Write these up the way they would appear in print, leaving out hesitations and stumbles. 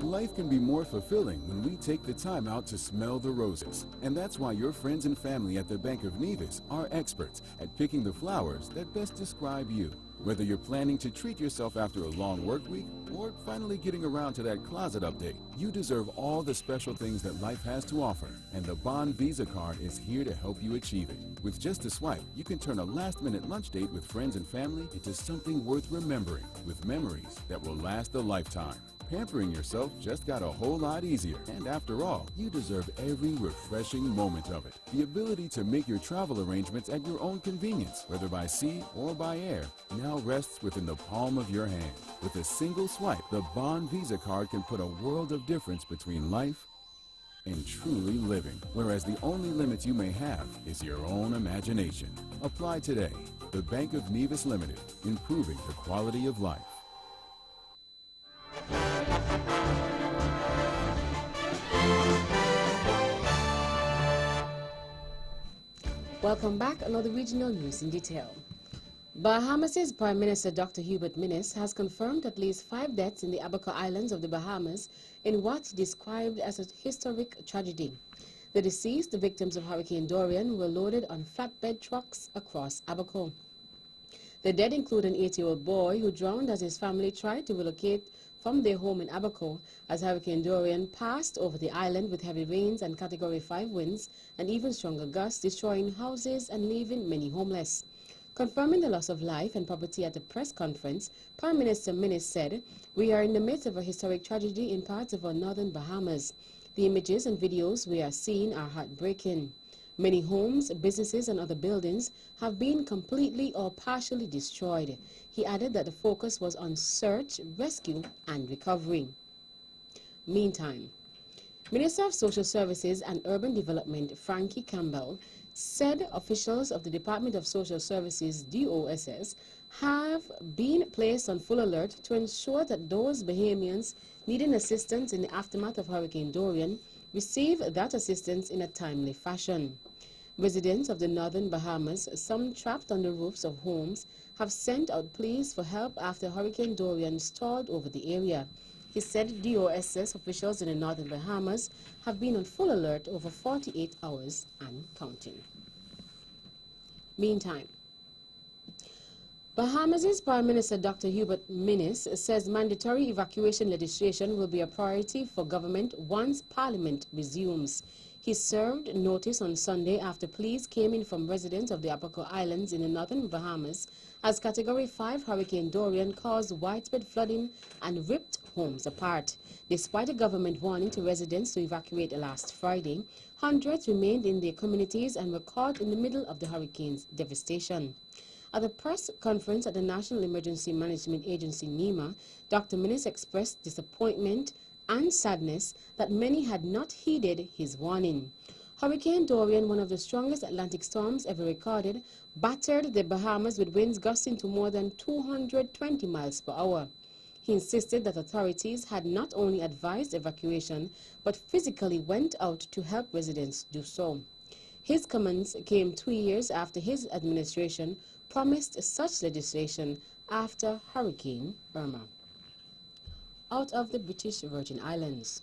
Life can be more fulfilling when we take the time out to smell the roses. And that's why your friends and family at the Bank of Nevis are experts at picking the flowers that best describe you. Whether you're planning to treat yourself after a long work week or finally getting around to that closet update, you deserve all the special things that life has to offer. And the Bond Visa card is here to help you achieve it. With just a swipe, you can turn a last-minute lunch date with friends and family into something worth remembering, with memories that will last a lifetime. Pampering yourself just got a whole lot easier. And after all, you deserve every refreshing moment of it. The ability to make your travel arrangements at your own convenience, whether by sea or by air, now rests within the palm of your hand. With a single swipe, the Bond Visa card can put a world of difference between life and truly living, whereas the only limit you may have is your own imagination. Apply today. The Bank of Nevis Limited, improving the quality of life. Welcome back. Another regional news in detail. Bahamas' Prime Minister Dr. Hubert Minnis has confirmed at least 5 deaths in the Abaco Islands of the Bahamas in what he described as a historic tragedy. The deceased, the victims of Hurricane Durian, were loaded on flatbed trucks across Abaco. The dead include an 8-year-old boy who drowned as his family tried to relocate from their home in Abaco as Hurricane Durian passed over the island with heavy rains and Category 5 winds and even stronger gusts, destroying houses and leaving many homeless. Confirming the loss of life and property at a press conference, Prime Minister Minnis said, "We are in the midst of a historic tragedy in parts of our northern Bahamas. The images and videos we are seeing are heartbreaking. Many homes, businesses and other buildings have been completely or partially destroyed." He added that the focus was on search, rescue and recovery. Meantime, Minister of Social Services and Urban Development Frankie Campbell said officials of the Department of Social Services, DOSS, have been placed on full alert to ensure that those Bahamians needing assistance in the aftermath of Hurricane Dorian receive that assistance in a timely fashion. Residents of the northern Bahamas, some trapped on the roofs of homes, have sent out pleas for help after Hurricane Dorian stalled over the area. He said DOSS officials in the northern Bahamas have been on full alert over 48 hours and counting. Meantime, Bahamas' Prime Minister Dr. Hubert Minnis says mandatory evacuation legislation will be a priority for government once Parliament resumes. He served notice on Sunday after pleas came in from residents of the Abaco Islands in the northern Bahamas as Category 5 Hurricane Dorian caused widespread flooding and ripped homes apart. Despite a government warning to residents to evacuate last Friday, hundreds remained in their communities and were caught in the middle of the hurricane's devastation. At a press conference at the National Emergency Management Agency, NEMA, Dr. Minnis expressed disappointment and sadness that many had not heeded his warning. Hurricane Dorian, one of the strongest Atlantic storms ever recorded, battered the Bahamas with winds gusting to more than 220 miles per hour. He insisted that authorities had not only advised evacuation, but physically went out to help residents do so. His comments came 2 years after his administration promised such legislation after Hurricane Irma. Out of the British Virgin Islands,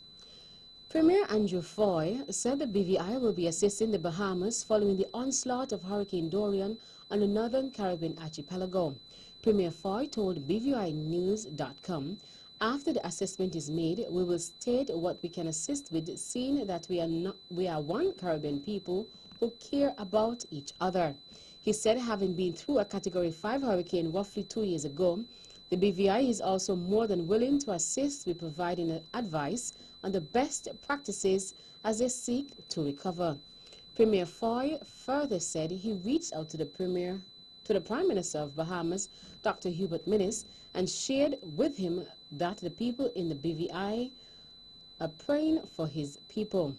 Premier Andrew Foy said the BVI will be assisting the Bahamas following the onslaught of Hurricane Dorian on the northern Caribbean archipelago. Premier Foy told BVInews.com, "After the assessment is made, we will state what we can assist with, seeing that we are one Caribbean people who care about each other." He said, having been through a Category 5 hurricane roughly 2 years ago, the BVI is also more than willing to assist with providing advice on the best practices as they seek to recover. Premier Foy further said he reached out to the Prime Minister of Bahamas, Dr. Hubert Minnis, and shared with him that the people in the BVI are praying for his people.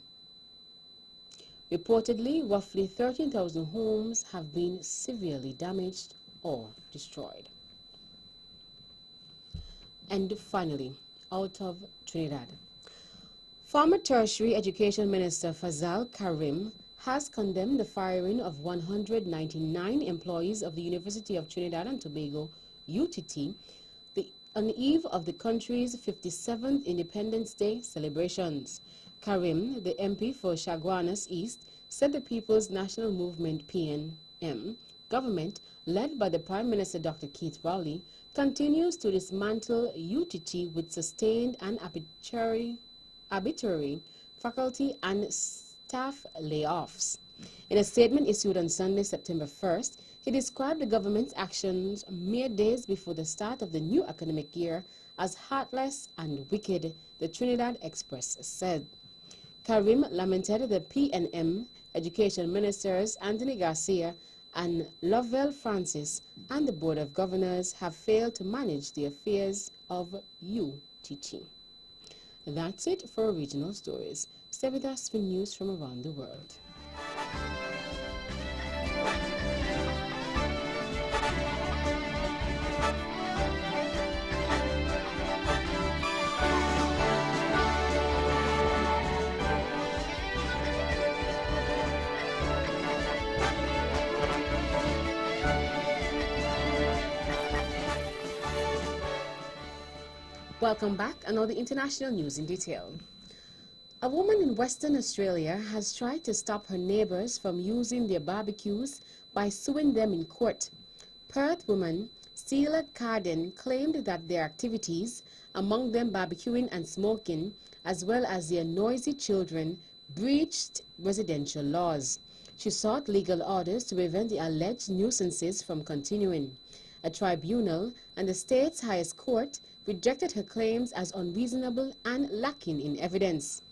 Reportedly, roughly 13,000 homes have been severely damaged or destroyed. And finally, out of Trinidad, former Tertiary Education Minister Fazal Karim has condemned the firing of 199 employees of the University of Trinidad and Tobago, UTT, on the eve of the country's 57th Independence Day celebrations. Karim, the MP for Chaguanas East, said the People's National Movement (PNM) government, led by the Prime Minister Dr. Keith Rowley, continues to dismantle UTT with sustained and arbitrary faculty and staff layoffs. In a statement issued on Sunday, September 1st, he described the government's actions mere days before the start of the new academic year as heartless and wicked, the Trinidad Express said. Karim lamented the PNM Education Ministers Anthony Garcia and Lovell Francis and the Board of Governors have failed to manage the affairs of UTT. That's it for regional stories. Stay with us for news from around the world. Welcome back, and now the international news in detail. A woman in Western Australia has tried to stop her neighbors from using their barbecues by suing them in court. Perth woman Celia Carden claimed that their activities, among them barbecuing and smoking, as well as their noisy children, breached residential laws. She sought legal orders to prevent the alleged nuisances from continuing. A tribunal and the state's highest court rejected her claims as unreasonable and lacking in evidence.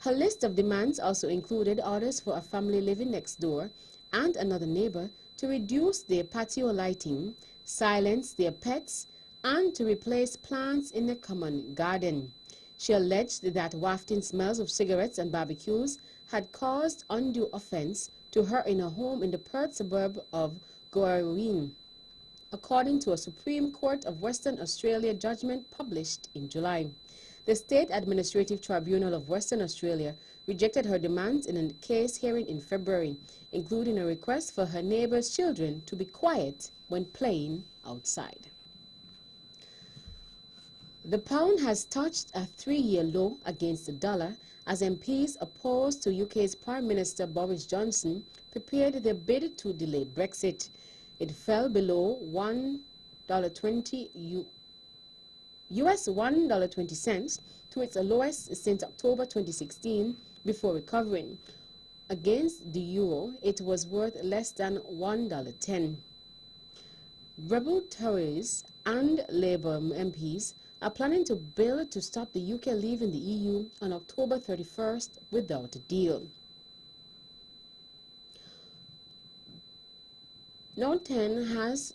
Her list of demands also included orders for a family living next door and another neighbor to reduce their patio lighting, silence their pets, and to replace plants in the common garden. She alleged that wafting smells of cigarettes and barbecues had caused undue offense to her in her home in the Perth suburb of Goarreen, according to a Supreme Court of Western Australia judgment published in July. The State Administrative Tribunal of Western Australia rejected her demands in a case hearing in February, including a request for her neighbor's children to be quiet when playing outside. The pound has touched a 3-year low against the dollar as MPs opposed to UK's Prime Minister Boris Johnson prepared their bid to delay Brexit. It fell below $1.20 US $1.20 to its lowest since October 2016 before recovering. Against the euro, it was worth less than $1.10. Rebel Tories and Labour MPs are planning to bill to stop the UK leaving the EU on October 31st without a deal. Number 10 has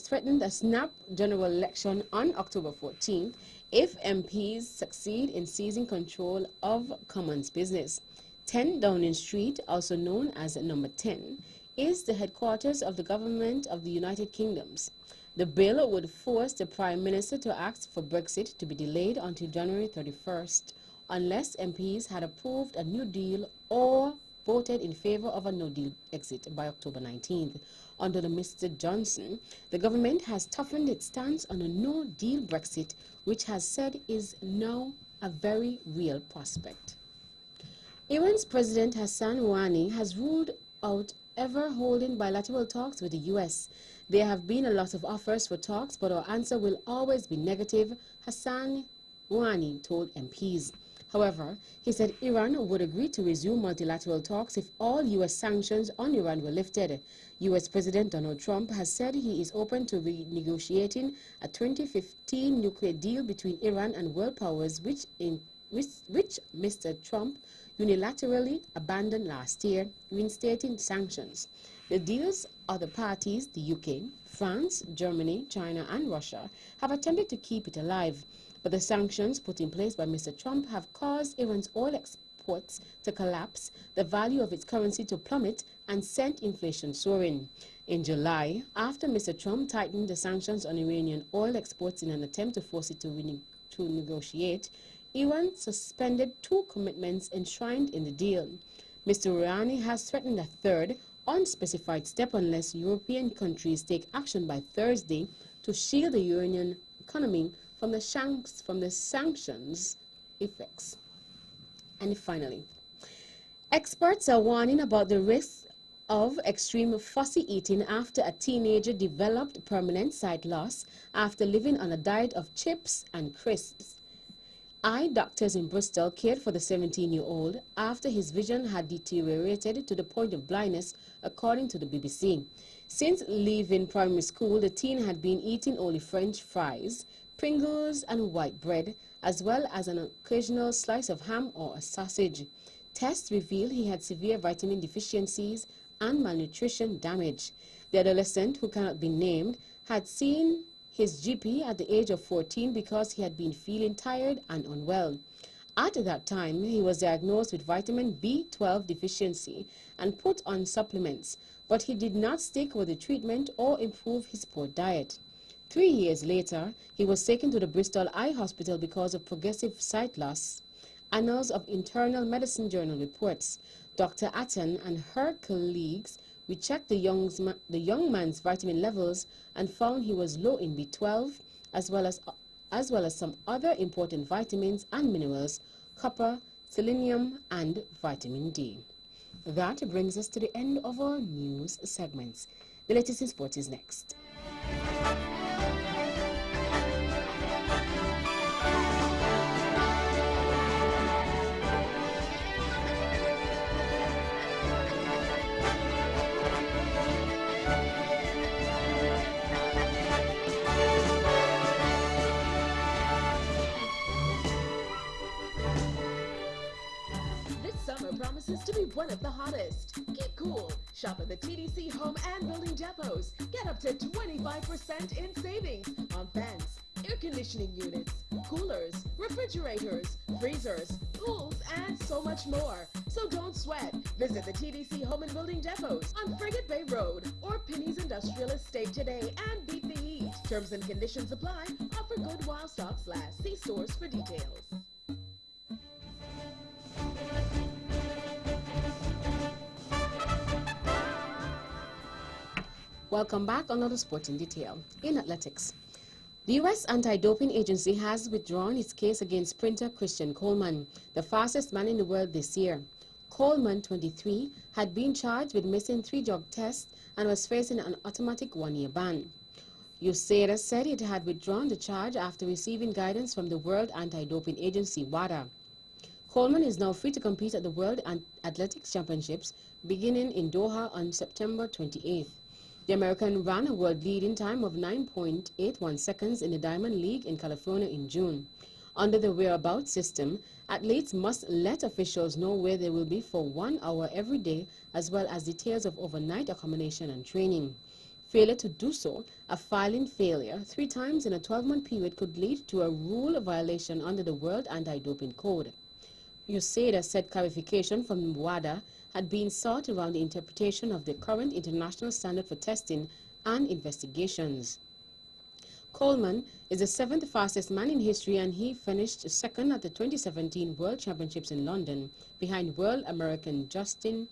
threatened a snap general election on October 14th if MPs succeed in seizing control of Commons business. 10 Downing Street, also known as Number 10, is the headquarters of the Government of the United Kingdoms. The bill would force the Prime Minister to ask for Brexit to be delayed until January 31st, unless MPs had approved a new deal or voted in favor of a no-deal exit by October 19th. Under Mr. Johnson, the government has toughened its stance on a no-deal Brexit, which has said is now a very real prospect. Iran's President Hassan Rouhani has ruled out ever holding bilateral talks with the U.S. There have been a lot of offers for talks, but our answer will always be negative, Hassan Rouhani told MPs. However, he said Iran would agree to resume multilateral talks if all U.S. sanctions on Iran were lifted. U.S. President Donald Trump has said he is open to renegotiating a 2015 nuclear deal between Iran and world powers, which Mr. Trump unilaterally abandoned last year, reinstating sanctions. The deal's other parties, the UK, France, Germany, China, and Russia, have attempted to keep it alive. But the sanctions put in place by Mr. Trump have caused Iran's oil exports to collapse, the value of its currency to plummet, and sent inflation soaring. In July, after Mr. Trump tightened the sanctions on Iranian oil exports in an attempt to force it to negotiate, Iran suspended 2 commitments enshrined in the deal. Mr. Rouhani has threatened a third, unspecified step unless European countries take action by Thursday to shield the Iranian economy from the sanctions effects. And finally, experts are warning about the risks of extreme fussy eating after a teenager developed permanent sight loss after living on a diet of chips and crisps. Eye doctors in Bristol cared for the 17-year-old after his vision had deteriorated to the point of blindness, according to the BBC. Since leaving primary school, the teen had been eating only French fries, Pringles and white bread, as well as an occasional slice of ham or a sausage. Tests revealed he had severe vitamin deficiencies and malnutrition damage. The adolescent, who cannot be named, had seen his GP at the age of 14 because he had been feeling tired and unwell. At that time, he was diagnosed with vitamin B12 deficiency and put on supplements, but he did not stick with the treatment or improve his poor diet. 3 years later, he was taken to the Bristol Eye Hospital because of progressive sight loss. Annals of Internal Medicine Journal reports Dr. Atten and her colleagues rechecked the young man's vitamin levels and found he was low in B12 as well as some other important vitamins and minerals, copper, selenium, and vitamin D. That brings us to the end of our news segments. The latest in sports is next. Promises to be one of the hottest. Keep cool. Shop at the TDC Home and Building Depots. Get up to 25% in savings on fans, air conditioning units, coolers, refrigerators, freezers, pools, and so much more. So don't sweat. Visit the TDC Home and Building Depots on Frigate Bay Road or Penny's Industrial Estate today and beat the heat. Terms and conditions apply. Offer good while stocks last. See stores for details. Welcome back. Another sport in detail. In athletics, the U.S. Anti-Doping Agency has withdrawn its case against sprinter Christian Coleman, the fastest man in the world this year. Coleman, 23, had been charged with missing 3 drug tests and was facing an automatic 1-year ban. USADA said it had withdrawn the charge after receiving guidance from the World Anti-Doping Agency, WADA. Coleman is now free to compete at the World Athletics Championships beginning in Doha on September 28th. The American ran a world-leading time of 9.81 seconds in the Diamond League in California in June. Under the whereabouts system, athletes must let officials know where they will be for 1 hour every day, as well as details of overnight accommodation and training. Failure to do so, a filing failure 3 times in a 12-month period, could lead to a rule violation under the World Anti-Doping Code. USADA said clarification from WADA had been sought around the interpretation of the current international standard for testing and investigations. Coleman is the 7th fastest man in history, and he finished second at the 2017 World Championships in London, behind World American Justin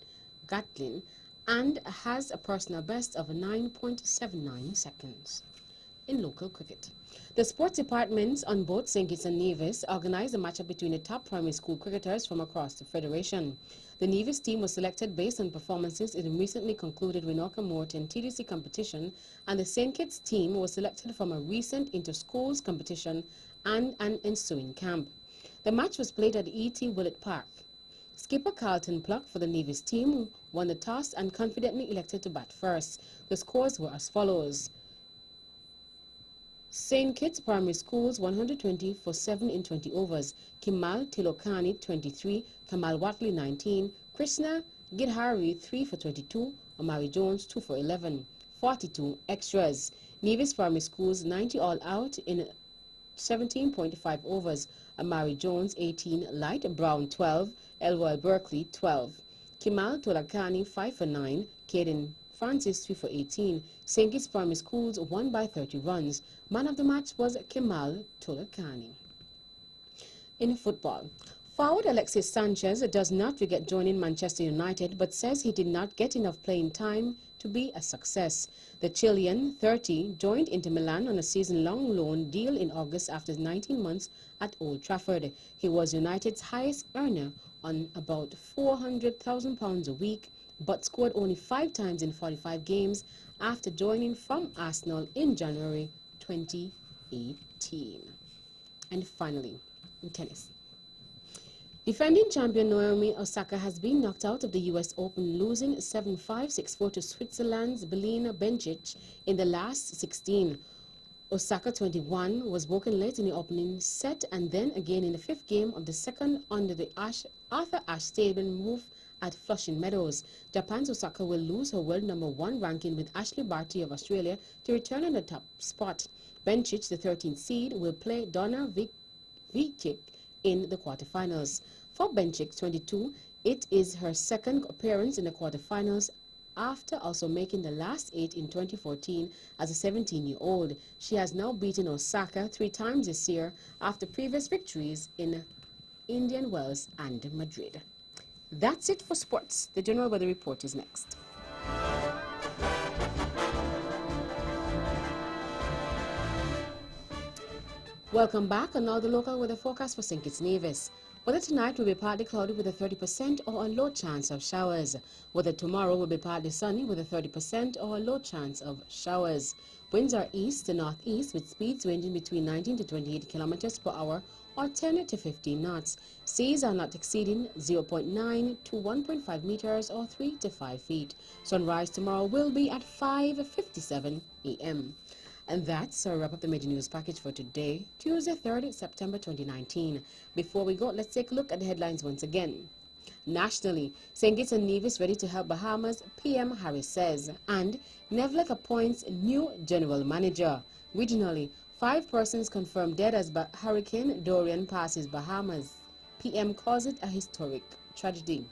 Gatlin, and has a personal best of 9.79 seconds. In local cricket, the sports departments on both St. Kitts and Nevis organized a matchup between the top primary school cricketers from across the federation. The Nevis team was selected based on performances in the recently concluded Winoka Morton TDC competition, and the St. Kitts team was selected from a recent inter-schools competition and an ensuing camp. The match was played at E.T. Willett Park. Skipper Carlton Pluck for the Nevis team won the toss and confidently elected to bat first. The scores were as follows. St. Kitts Primary Schools 120 for 7 in 20 overs. Kimal Tilokani 23, Kamal Watley 19, Krishna Gidhari 3 for 22, Amari Jones 2 for 11. 42 extras. Nevis Primary Schools 90 all out in 17.5 overs. Amari Jones 18, Light Brown 12, Elroy Berkeley 12. Kimal Tolakani 5 for 9, Caden Francis 3 for 18. St. Kitts Primary Schools won by 30 runs. Man of the match was Kemal Tolakani. In football, forward Alexis Sanchez does not regret joining Manchester United, but says he did not get enough playing time to be a success. The Chilean, 30, joined Inter Milan on a season-long loan deal in August after 19 months at Old Trafford. He was United's highest earner on about £400,000 a week, but scored only 5 times in 45 games after joining from Arsenal in January 2018. And finally, in tennis. Defending champion Naomi Osaka has been knocked out of the U.S. Open, losing 7-5, 6-4 to Switzerland's Belina Bencic in the last 16. Osaka, 21, was broken late in the opening set and then again in the 5th game of the second under the Arthur Ashe Stadium move at Flushing Meadows. Japan's Osaka will lose her world number 1 ranking with Ashley Barty of Australia to return on the top spot. Bencic, the 13th seed, will play Donna Vicic in the quarterfinals. For Bencic, 22, it is her second appearance in the quarterfinals after also making the last 8 in 2014 as a 17-year-old. She has now beaten Osaka 3 times this year after previous victories in Indian Wells and Madrid. That's it for sports. The general weather report is next. Welcome back, and now the local weather forecast for St. Kitts Nevis. Weather tonight will be partly cloudy with a 30% or a low chance of showers. Weather tomorrow will be partly sunny with a 30% or a low chance of showers. Winds are east to northeast with speeds ranging between 19 to 28 kilometers per hour or 10 to 15 knots. Seas are not exceeding 0.9 to 1.5 meters or 3 to 5 feet. Sunrise tomorrow will be at 5:57 a.m. And that's a wrap up the major news package for today, Tuesday, 3rd September 2019. Before we go, let's take a look at the headlines once again. Nationally, St. Kitts and Nevis ready to help Bahamas, PM Harris says. And NEVLEC appoints new general manager. Regionally, 5 persons confirmed dead as Hurricane Durian passes Bahamas. PM calls it a historic tragedy.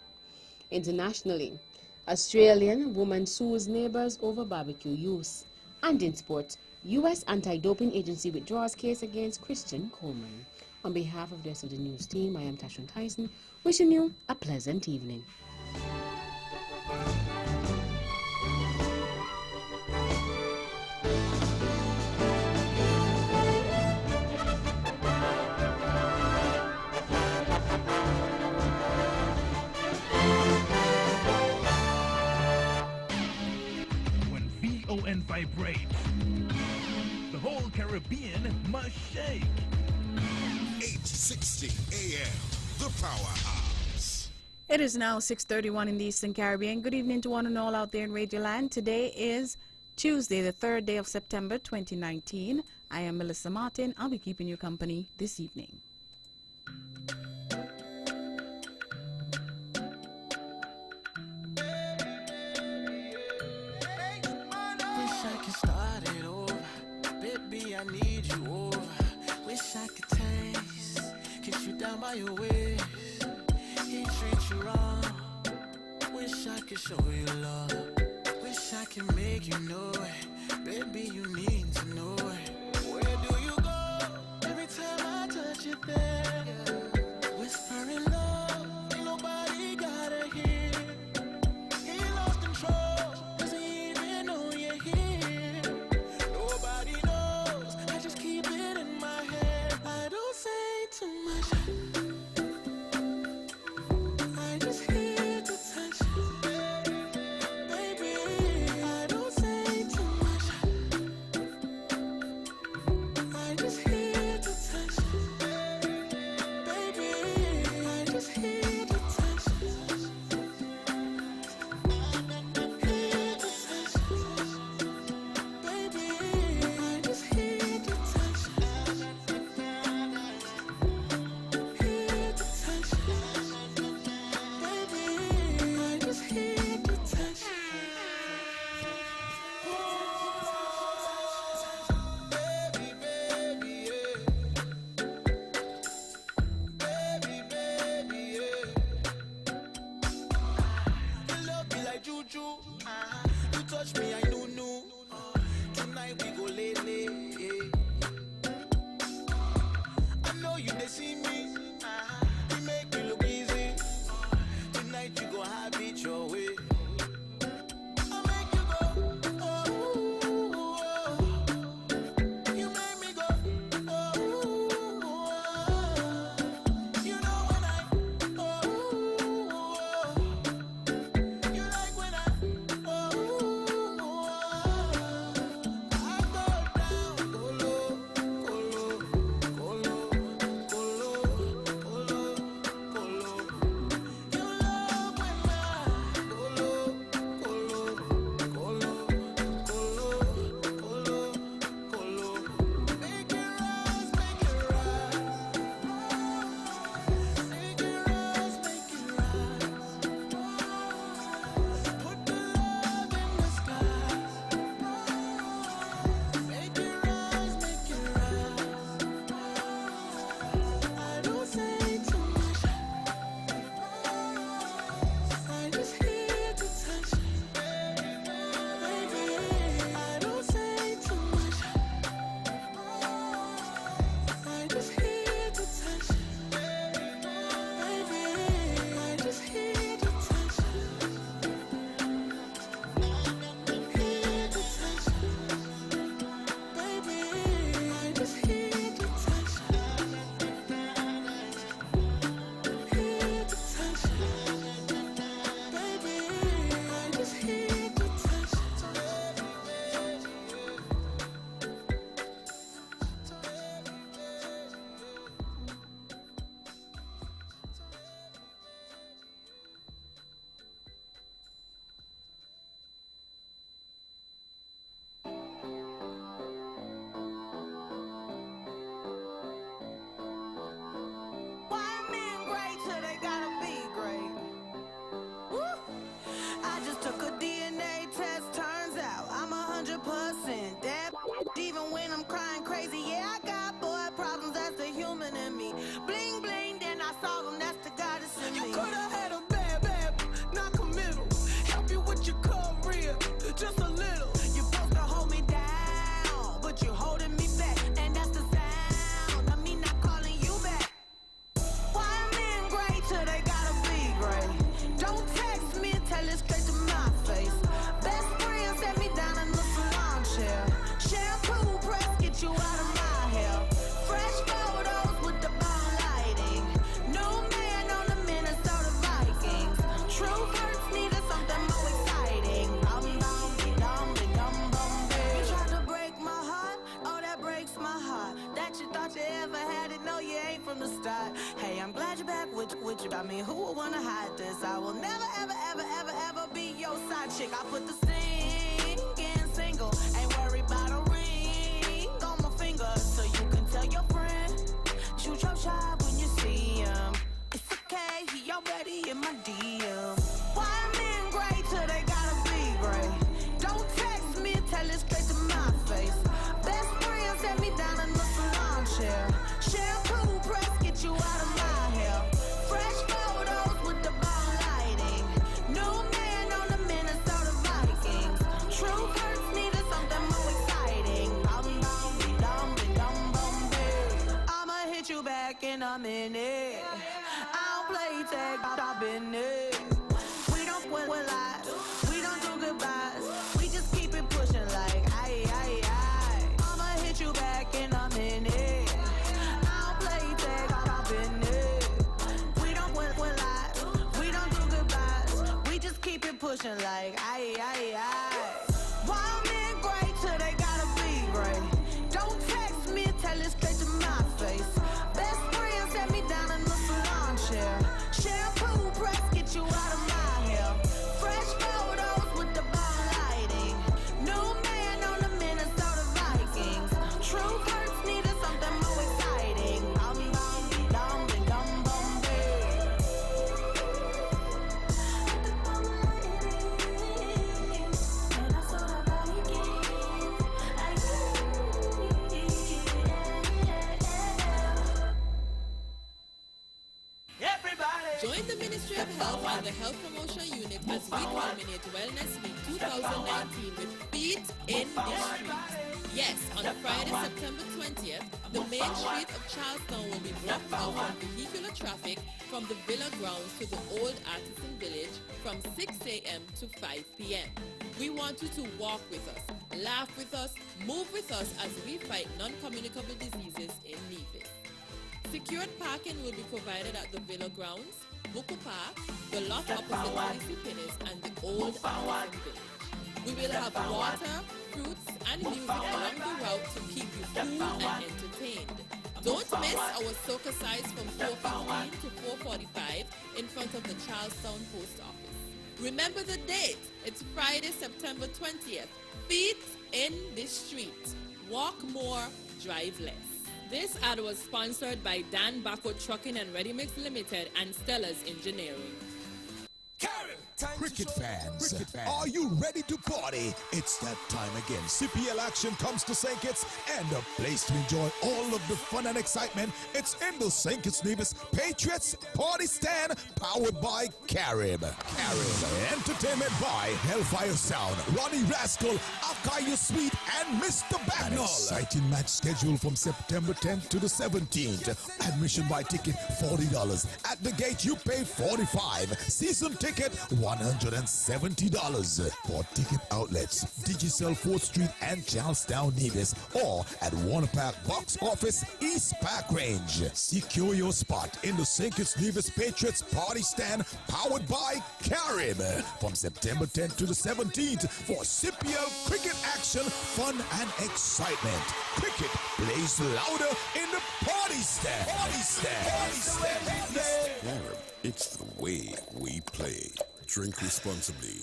Internationally, Australian woman sues neighbors over barbecue use. And in sports, U.S. Anti-Doping Agency withdraws case against Christian Coleman. On behalf of the rest of the news team, I am Tashan Tyson, wishing you a pleasant evening. When VON vibrates, the whole Caribbean must shake. 860 AM, the Powerhouse. It is now 6:31 in the Eastern Caribbean. Good evening to one and all out there in Radio Land. Today is Tuesday, the 3rd day of September 2019. I am Melissa Martin. I'll be keeping you company this evening. Wish I could start it over. Baby, I need you over. Wish I could taste, kiss you down by your waist. He treat you wrong. Wish I could show you love. Wish I could make you know it. Baby, you need to know it. Where do you go? Every time I touch you there. Whispering love, ain't nobody gotta hear. He lost control, doesn't even know you're here. Nobody knows, I just keep it in my head. I don't say too much, I just here to touch you. Baby, I don't say too much, I just here to touch you. Baby, I just here to touch you. Here to touch you. Baby, I just here to touch you. Here to touch you. Baby, I just here to touch you. Baby, baby, yeah. Baby, baby, yeah. Your love be like juju. You touch me, I know. Tonight we go late. I know you they see me. You make me look easy. Tonight you go have it your way. I make you go start. Hey, I'm glad you're back with you. I mean, who would wanna hide this? I will never, ever, ever, ever, ever be your side chick. I put the sting in single. Ain't worried about a ring on my finger. So you can tell your friend, shoot your shot when you see him. It's okay, he already in my DM. Why men gray till they gotta be gray? Don't text me, tell it straight to my face. Best friend set me down in the salon chair. Shampoo press, get you out of my hair. Fresh photos with the bomb lighting. New man on the Minnesota Vikings. True hurts needed something more exciting. I'ma hit you back in a minute. I don't play tag, I've been it. We don't quit with lies, we don't do goodbyes. We just keep it pushing like aye. I'ma hit you back in a minute. I don't play tag, I've been it. We don't quit with lies, we don't do goodbyes. We just keep it pushing like aye. Why men gray till they gotta be gray? Don't text me, tell it straight to my face. Best friend set me down in the salon chair. Shampoo press, get you out of my hair. Fresh photos with the bomb lighting. New man on the Minnesota Vikings. True hurts needed something more exciting. Join the Ministry of Health and the Health Promotion Unit as we culminate Wellness Week 2019 with Feet in the Street. Yes, on Friday, September 20th, the main street of Charlestown will be blocked out from vehicular traffic from the Villa grounds to the Old Artisan Village from 6 a.m. to 5 p.m. We want you to walk with us, laugh with us, move with us as we fight non-communicable diseases in Nevis. Secured parking will be provided at the Villa grounds, Buku Park, the lot opposite Lacey Pinnis, and the Old Artisan Village. We will have water, fruits, and music along the route to keep you cool and entertained. Don't miss our soca size from 4:15 to 4:45 in front of the Charlestown Post Office. Remember the date. It's Friday, September 20th. Feet in the street. Walk more, drive less. This ad was sponsored by Dan Bacco Trucking and Ready Mix Limited and Stella's Engineering. Cricket fans, are you ready to party? It's that time again. CPL action comes to St. Kitts and a place to enjoy all of the fun and excitement. It's in the St. Kitts Nevis Patriots Party Stand, powered by Carib. Entertainment by Hellfire Sound, Ronnie Rascal, Akayu Sweet, and Mr. Bagnall. An exciting match scheduled from September 10th to the 17th. Admission by ticket $40. At the gate you pay $45. Season ticket $170. For ticket outlets, Digicel 4th Street and Charlestown Nevis, or at Warner Park Box Office, East Park Range. Secure your spot in the St. Kitts Nevis Patriots Party Stand, powered by Carib, from September 10th to the 17th for CPL cricket action, fun and excitement. Cricket plays louder in the Party Stand. Carib, it's the way we play. Drink responsibly.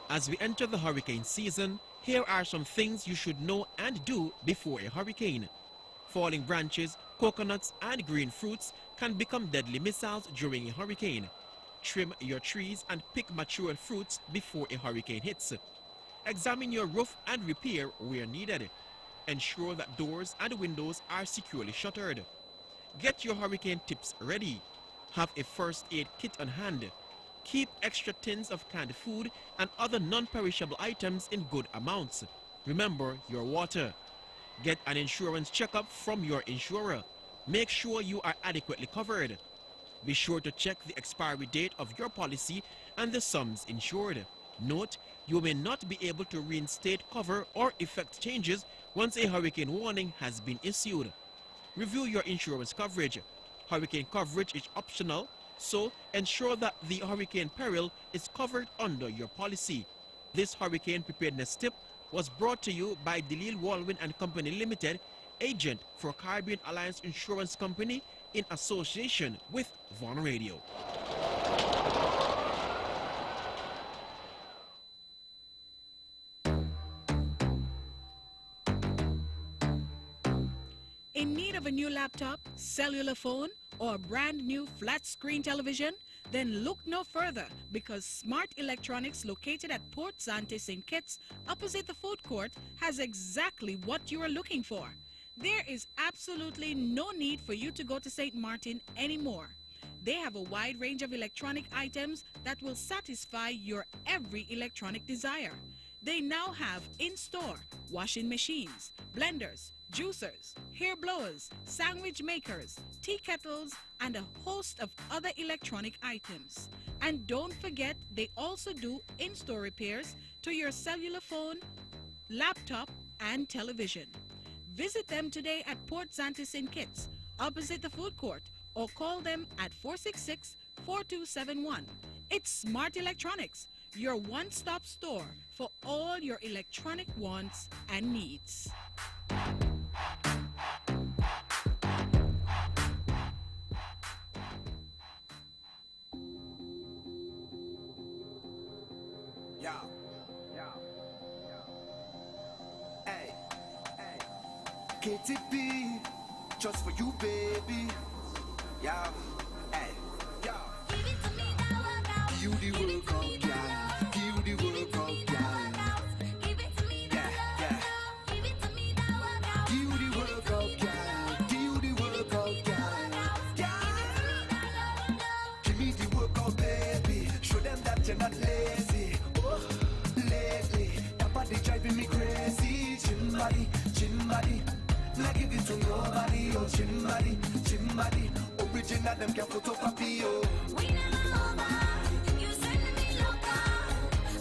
As we enter the hurricane season, here are some things you should know and do before a hurricane. Falling branches, coconuts, and green fruits can become deadly missiles during a hurricane. Trim your trees and pick mature fruits before a hurricane hits. Examine your roof and repair where needed. Ensure that doors and windows are securely shuttered. Get your hurricane tips ready. Have a first aid kit on hand. Keep extra tins of canned food and other non-perishable items in good amounts. Remember your water. Get an insurance checkup from your insurer. Make sure you are adequately covered. Be sure to check the expiry date of your policy and the sums insured. Note, you may not be able to reinstate cover or effect changes once a hurricane warning has been issued. Review your insurance coverage. Hurricane coverage is optional, so ensure that the hurricane peril is covered under your policy. This hurricane preparedness tip was brought to you by Delisle Walwyn and Company Limited agent for Caribbean Alliance Insurance Company in association with Von Radio. In need of a new laptop, cellular phone, or a brand new flat screen television? Then look no further, because Smart Electronics, located at Port Zante St. Kitts, opposite the food court, has exactly what you are looking for. There is absolutely no need for you to go to St. Martin anymore. They have a wide range of electronic items that will satisfy your every electronic desire. They now have in-store washing machines, blenders, juicers, hair blowers, sandwich makers, tea kettles, and a host of other electronic items. And don't forget, they also do in-store repairs to your cellular phone, laptop, and television. Visit them today at Port Zante St. Kitts, opposite the food court, or call them at 466-4271. It's Smart Electronics, your one-stop store for all your electronic wants and needs. Hey, KTP, just for you, baby. Yeah, hey, yeah. Give it to me, that workout. Give you the workout, girl. Give you the workout, girl. Give it to me, that workout. Give it to me, that workout. Give you the workout, girl. Give you the workout, girl. Give me the workout, baby. Show them that you're not lazy. Oh, lately, that body driving me crazy. Chin body, chin body. Not give it to nobody, oh, chin body, chin body. Original, them can photocopy, oh. We never over, you send me loca.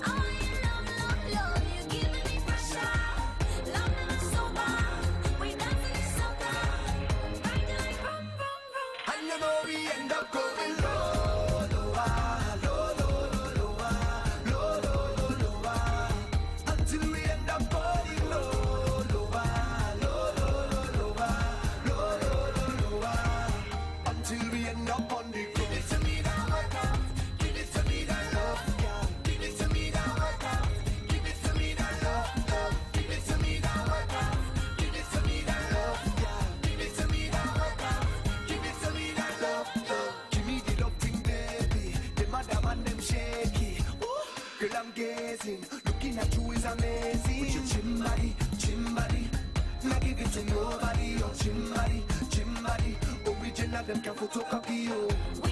I want you love, love, love. You giving me pressure. Love never sober. We dancing in soca. Riding like vroom, vroom, vroom. And you know we end up going low, lower, low, low, low, lower, low, low, low, lower. Until we end up going low, lower, low, low, low, lower, low, low, low, lower. Until we end up on the ground. Give it to me, that workout. Give it to me, that love, girl. Give it to me, that workout. Give it to me, that love, love. Give it to me, that workout. Give it to me, that love, girl. Give it to me, that workout. Give it to me, that love, love. Give me the love thing, baby. The madam and them shaky. Ooh, girl, I'm gazing. Looking at you is amazing. With your chin body, chin body. Not give it to nobody, oh, chin body, chin body. Original, them can photocopy, oh. We